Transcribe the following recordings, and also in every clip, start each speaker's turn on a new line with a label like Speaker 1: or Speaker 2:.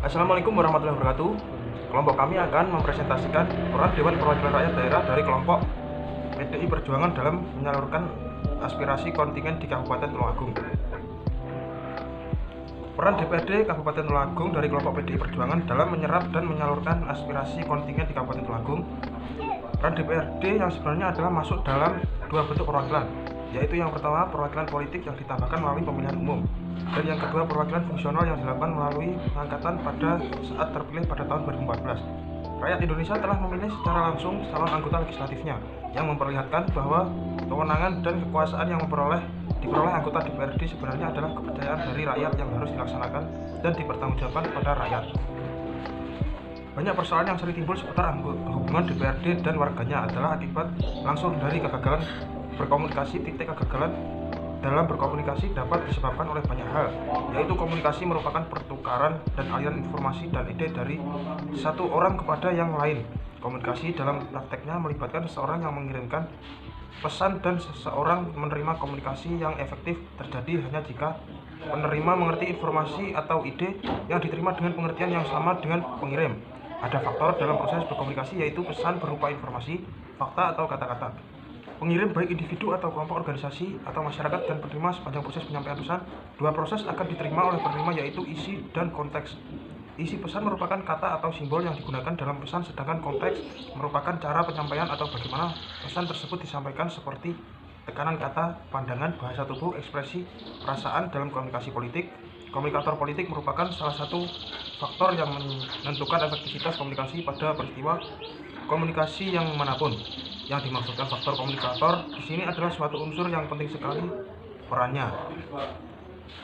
Speaker 1: Assalamualaikum warahmatullahi wabarakatuh. Kelompok kami akan mempresentasikan peran Dewan Perwakilan Rakyat Daerah dari kelompok PDI Perjuangan dalam menyalurkan aspirasi kontingen di Kabupaten Tulungagung. Peran DPRD Kabupaten Tulungagung dari kelompok PDI Perjuangan dalam menyerap dan menyalurkan aspirasi kontingen di Kabupaten Tulungagung. Peran DPRD yang sebenarnya adalah masuk dalam dua bentuk perwakilan, yaitu yang pertama perwakilan politik yang ditambahkan melalui pemilihan umum, dan yang kedua perwakilan fungsional yang dilakukan melalui pengangkatan pada saat terpilih pada tahun 2014. Rakyat Indonesia telah memilih secara langsung calon anggota legislatifnya, yang memperlihatkan bahwa kewenangan dan kekuasaan yang diperoleh anggota DPRD sebenarnya adalah kepercayaan dari rakyat yang harus dilaksanakan dan dipertanggungjawabkan kepada rakyat. Banyak persoalan yang sering timbul seputar hubungan DPRD dan warganya adalah akibat langsung dari kegagalan berkomunikasi. Kegagalan dalam berkomunikasi dapat disebabkan oleh banyak hal, yaitu komunikasi merupakan pertukaran dan aliran informasi dan ide dari satu orang kepada yang lain. Komunikasi dalam prakteknya melibatkan seseorang yang mengirimkan pesan dan seseorang menerima. Komunikasi yang efektif terjadi hanya jika penerima mengerti informasi atau ide yang diterima dengan pengertian yang sama dengan pengirim. Ada faktor dalam proses berkomunikasi, yaitu pesan berupa informasi, fakta atau kata-kata. Pengirim baik individu atau kelompok organisasi atau masyarakat dan penerima sepanjang proses penyampaian pesan. Dua proses akan diterima oleh penerima, yaitu isi dan konteks. Isi pesan merupakan kata atau simbol yang digunakan dalam pesan, sedangkan konteks merupakan cara penyampaian atau bagaimana pesan tersebut disampaikan, seperti tekanan kata, pandangan, bahasa tubuh, ekspresi, perasaan dalam komunikasi politik. Komunikator politik merupakan salah satu faktor yang menentukan efektivitas komunikasi pada peristiwa komunikasi yang manapun. Yang dimaksudkan faktor komunikator di sini adalah suatu unsur yang penting sekali perannya.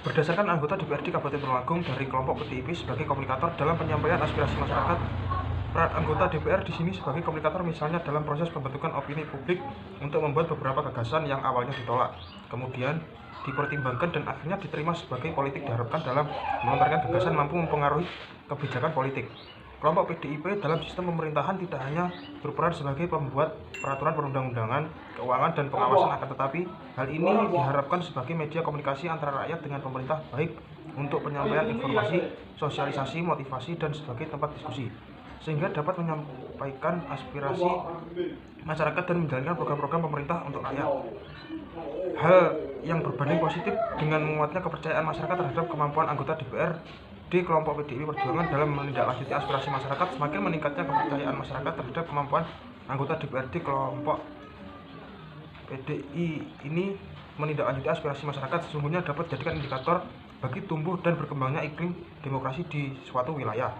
Speaker 1: Berdasarkan anggota DPRD Kabupaten Tulungagung dari kelompok PDIP sebagai komunikator dalam penyampaian aspirasi masyarakat, peran anggota DPR di sini sebagai komunikator misalnya dalam proses pembentukan opini publik untuk membuat beberapa gagasan yang awalnya ditolak, kemudian dipertimbangkan dan akhirnya diterima sebagai politik, diharapkan dalam melontarkan gagasan mampu mempengaruhi kebijakan politik. Kelompok PDIP dalam sistem pemerintahan tidak hanya berperan sebagai pembuat peraturan perundang-undangan, keuangan, dan pengawasan, akan tetapi hal ini diharapkan sebagai media komunikasi antara rakyat dengan pemerintah, baik untuk penyampaian informasi, sosialisasi, motivasi, dan sebagai tempat diskusi, sehingga dapat menyampaikan aspirasi masyarakat dan menjalankan program-program pemerintah untuk rakyat. Hal yang berbanding positif dengan menguatnya kepercayaan masyarakat terhadap kemampuan anggota DPR di kelompok PDI Perjuangan dalam menindaklanjuti aspirasi masyarakat. Semakin meningkatnya kepercayaan masyarakat terhadap kemampuan anggota DPRD kelompok PDI ini menindaklanjuti aspirasi masyarakat sesungguhnya dapat dijadikan indikator bagi tumbuh dan berkembangnya iklim demokrasi di suatu wilayah.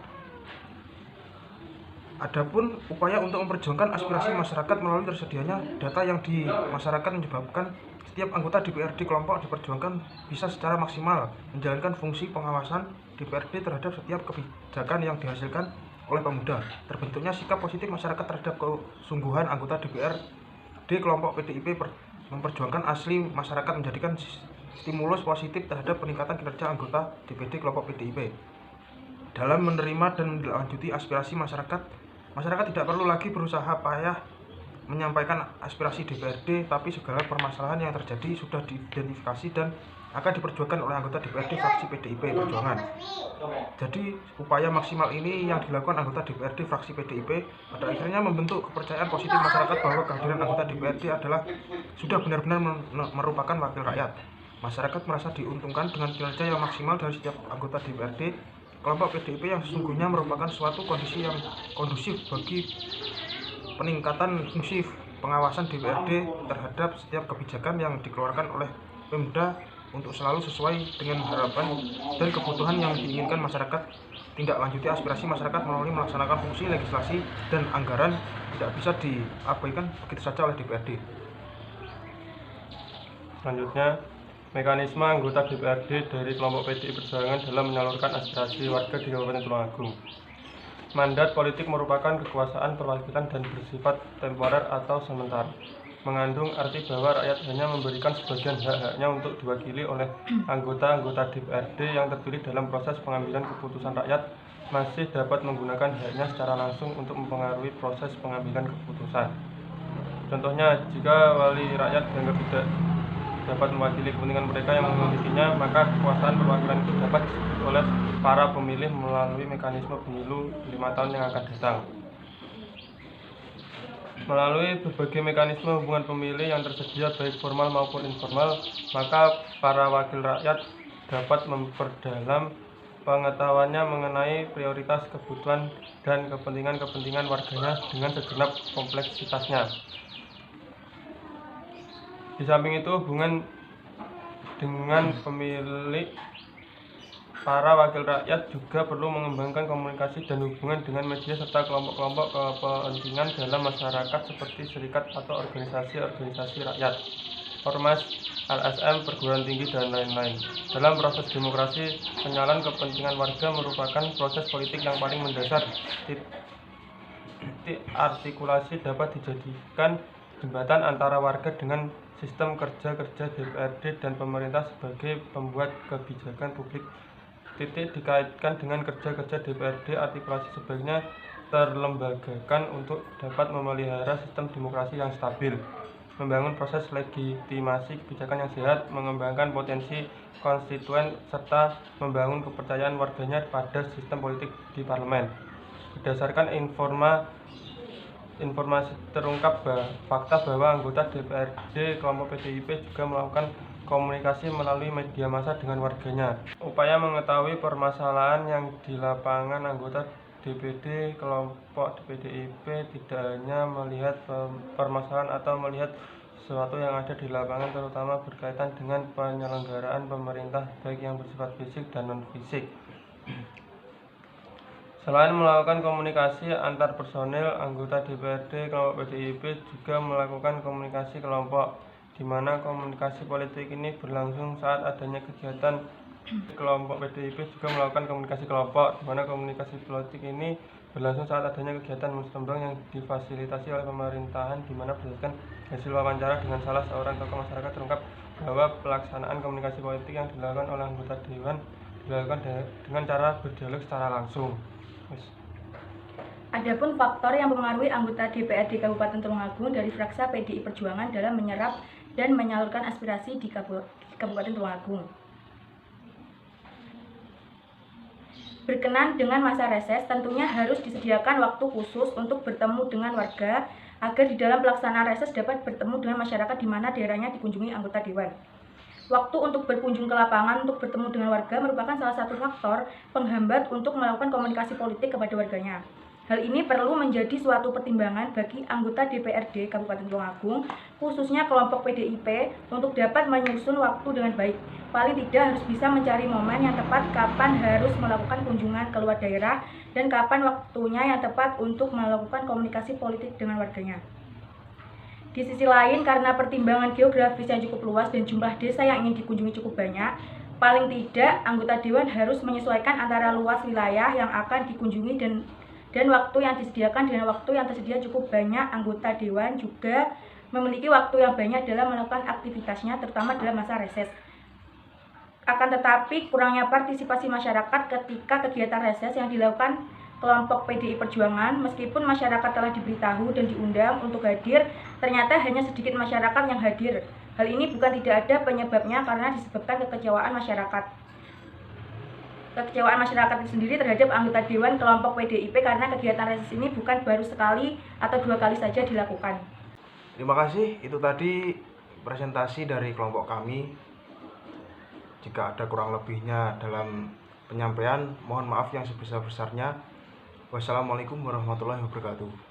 Speaker 1: Adapun upaya untuk memperjuangkan aspirasi masyarakat melalui tersedianya data yang di masyarakat menyebabkan setiap anggota DPRD kelompok diperjuangkan bisa secara maksimal menjalankan fungsi pengawasan DPRD terhadap setiap kebijakan yang dihasilkan oleh pemuda. Terbentuknya sikap positif masyarakat terhadap kesungguhan anggota DPRD kelompok PDIP memperjuangkan asli masyarakat menjadikan stimulus positif terhadap peningkatan kinerja anggota DPRD kelompok PDIP. Dalam menerima dan menindaklanjuti aspirasi masyarakat, masyarakat tidak perlu lagi berusaha payah menyampaikan aspirasi DPRD, tapi segala permasalahan yang terjadi sudah diidentifikasi dan akan diperjuangkan oleh anggota DPRD fraksi PDIP Perjuangan. Jadi upaya maksimal ini yang dilakukan anggota DPRD fraksi PDIP pada akhirnya membentuk kepercayaan positif masyarakat bahwa kehadiran anggota DPRD adalah sudah benar-benar merupakan wakil rakyat. Masyarakat merasa diuntungkan dengan kinerja yang maksimal dari setiap anggota DPRD kelompok PDIP yang sesungguhnya merupakan suatu kondisi yang kondusif bagi peningkatan fungsi pengawasan DPRD terhadap setiap kebijakan yang dikeluarkan oleh Pemda untuk selalu sesuai dengan harapan dan kebutuhan yang diinginkan masyarakat. Tindak lanjuti aspirasi masyarakat melalui melaksanakan fungsi legislasi dan anggaran tidak bisa diabaikan begitu saja oleh DPRD.
Speaker 2: Selanjutnya, mekanisme anggota DPRD dari kelompok PDI Perjuangan dalam menyalurkan aspirasi warga di Kabupaten Tulungagung. Mandat politik merupakan kekuasaan perwakilan dan bersifat temporer atau sementara, mengandung arti bahwa rakyat hanya memberikan sebagian hak-haknya untuk diwakili oleh anggota-anggota DPRD yang terpilih dalam proses pengambilan keputusan. Rakyat masih dapat menggunakan haknya secara langsung untuk mempengaruhi proses pengambilan keputusan. Contohnya, jika wali rakyat dianggap tidak dapat mewakili kepentingan mereka yang memilikinya, maka kekuasaan perwakilan itu dapat disebut oleh para pemilih melalui mekanisme pemilu 5 tahun yang akan datang. Melalui berbagai mekanisme hubungan pemilih yang tersedia baik formal maupun informal, maka para wakil rakyat dapat memperdalam pengetahuannya mengenai prioritas, kebutuhan, dan kepentingan warganya dengan segenap kompleksitasnya. Di samping itu, hubungan dengan pemilih, para wakil rakyat juga perlu mengembangkan komunikasi dan hubungan dengan media serta kelompok-kelompok kepentingan dalam masyarakat seperti serikat atau organisasi rakyat, ormas, LSM, perguruan tinggi, dan lain-lain. Dalam proses demokrasi, penyaluran kepentingan warga merupakan proses politik yang paling mendasar. Titik artikulasi dapat dijadikan jembatan antara warga dengan sistem kerja DPRD dan pemerintah sebagai pembuat kebijakan publik. Titik dikaitkan dengan kerja DPRD, artikulasi sebaiknya terlembagakan untuk dapat memelihara sistem demokrasi yang stabil, membangun proses legitimasi kebijakan yang sehat, mengembangkan potensi konstituen, serta membangun kepercayaan warganya pada sistem politik di parlemen. Berdasarkan informasi terungkap fakta bahwa anggota DPRD kelompok PDIP juga melakukan komunikasi melalui media massa dengan warganya. Upaya mengetahui permasalahan yang di lapangan, anggota DPD kelompok PDIP tidak hanya melihat permasalahan atau melihat sesuatu yang ada di lapangan, terutama berkaitan dengan penyelenggaraan pemerintah baik yang bersifat fisik dan non-fisik. Selain melakukan komunikasi antar personil, anggota DPRD kelompok PDIP juga melakukan komunikasi kelompok, di mana komunikasi politik ini berlangsung saat adanya kegiatan. Kelompok PDIP juga melakukan komunikasi kelompok, di mana komunikasi politik ini berlangsung saat adanya kegiatan musrembang yang difasilitasi oleh pemerintahan, di mana berdasarkan hasil wawancara dengan salah seorang tokoh masyarakat terungkap bahwa pelaksanaan komunikasi politik yang dilakukan oleh anggota dewan dilakukan dengan cara berdialog secara langsung.
Speaker 3: Adapun faktor yang mempengaruhi anggota DPRD Kabupaten Tulungagung dari fraksi PDI Perjuangan dalam menyerap dan menyalurkan aspirasi di Kabupaten Tulungagung. Berkenan dengan masa reses, tentunya harus disediakan waktu khusus untuk bertemu dengan warga agar di dalam pelaksanaan reses dapat bertemu dengan masyarakat di mana daerahnya dikunjungi anggota dewan. Waktu untuk berkunjung ke lapangan untuk bertemu dengan warga merupakan salah satu faktor penghambat untuk melakukan komunikasi politik kepada warganya. Hal ini perlu menjadi suatu pertimbangan bagi anggota DPRD Kabupaten Tulungagung, khususnya kelompok PDIP, untuk dapat menyusun waktu dengan baik. Paling tidak harus bisa mencari momen yang tepat kapan harus melakukan kunjungan keluar daerah dan kapan waktunya yang tepat untuk melakukan komunikasi politik dengan warganya. Di sisi lain, karena pertimbangan geografis yang cukup luas dan jumlah desa yang ingin dikunjungi cukup banyak, paling tidak anggota dewan harus menyesuaikan antara luas wilayah yang akan dikunjungi dan waktu yang disediakan dengan waktu yang tersedia cukup banyak. Anggota dewan juga memiliki waktu yang banyak dalam melakukan aktivitasnya, terutama dalam masa reses. Akan tetapi, kurangnya partisipasi masyarakat ketika kegiatan reses yang dilakukan kelompok PDI Perjuangan, meskipun masyarakat telah diberitahu dan diundang untuk hadir, ternyata hanya sedikit masyarakat yang hadir. Hal ini bukan tidak ada penyebabnya karena disebabkan kekecewaan masyarakat. Kekecewaan masyarakat itu sendiri terhadap anggota dewan kelompok PDIP karena kegiatan reses ini bukan baru sekali atau 2 kali saja dilakukan.
Speaker 1: Terima kasih, itu tadi presentasi dari kelompok kami. Jika ada kurang lebihnya dalam penyampaian, mohon maaf yang sebesar-besarnya. Wassalamualaikum warahmatullahi wabarakatuh.